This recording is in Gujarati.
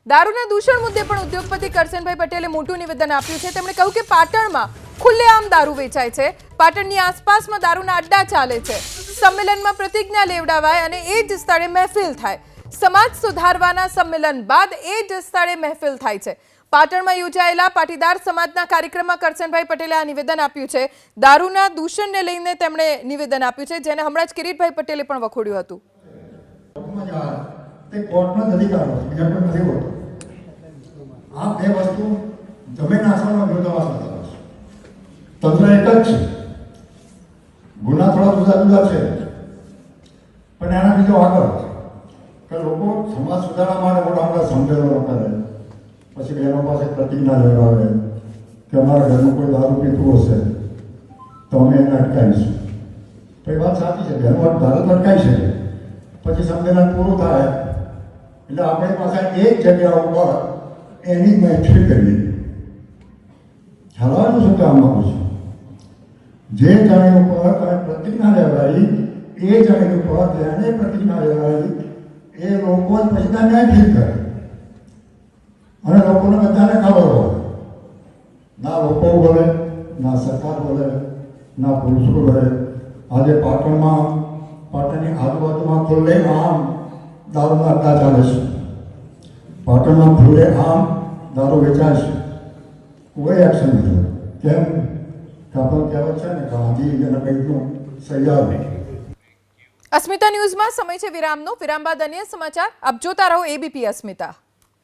દારૂના દૂષણ મુદ્દે પણ ઉદ્યોગપતિ કરશનભાઈ પટેલે મોટું નિવેદન આપ્યું છે। તેમણે કહ્યું કે પાટણમાં ખુલ્લેઆમ દારૂ વેચાય છે, પાટણની આસપાસમાં દારૂના અડ્ડા ચાલે છે। સંમેલનમાં પ્રતિજ્ઞા લેવડાવાય અને એ જ સ્થળે મહેફિલ થાય। સમાજ સુધારવાના સંમેલન બાદ એ જ સ્થળે મહેફિલ થાય છે। પાટણમાં યોજાયેલા પાટીદાર સમાજના કાર્યક્રમમાં કરશનભાઈ પટેલે આ નિવેદન આપ્યું છે। દારૂના દૂષણને લઈને તેમણે નિવેદન આપ્યું છે, જેને હમણાં જ કિરીટભાઈ પટેલે પણ વખોડ્યું હતું। તે કોર્ટમાં અધિકાર હોય, બીજા કોઈ નથી હોતો। આ બે વસ્તુ જમીન આસમાનનો વિરોધાભાસ નથી। તંત્ર એક જ છે, ગુના થોડા જુદા જુદા છે, પણ એના બીજો આગળ કે લોકો સમાજ સુધારવા માટે મોટા મોટા સંમેલનો કરે, પછી બહેનો પાસે પ્રતિજ્ઞા લેવડાવે કે અમારા ઘરનું કોઈ દારૂ પીતું હશે તો અમે એને અટકાવીશું। તો એ વાત સાચી છે, બહેનો ભારત અટકાવી શકે। પછી સંમેલન પૂરું થાય એટલે આપણી પાસે એક જગ્યા ઉપર એની મહેફિલ કરવી। ખ્યાલ શું કામ માગું છું, જે જમીન ઉપર તમે પ્રતિજ્ઞા લેવડાવી એ જમીન ઉપર જેને પ્રતિજ્ઞા લેવડાવી એ લોકો જ પછી ત્યાં મહેફિલ કરે અને લોકોને બધાને ખબર હોય। ના લોકો બોલે, ના સરકાર બોલે, ના પુરુષો બોલે। આજે પાટણની આજુબાજુમાં ખુલ્લે આમ દારૂના અડ્ડા ચાલે છે, પાટણમાં ખુલ્લે આમ દારૂ વેચાય છે, કોઈ એક્શન નથી। કેમ? કાપડ કહેવત છે ને, ગાંધી અને કંઈકનું સૈયાદ। અસ્મિતા ન્યૂઝમાં સમય છે વિરામનો। વિરામ બાદ અન્ય સમાચાર આપ જોતા રહો એબીપી અસ્મિતા।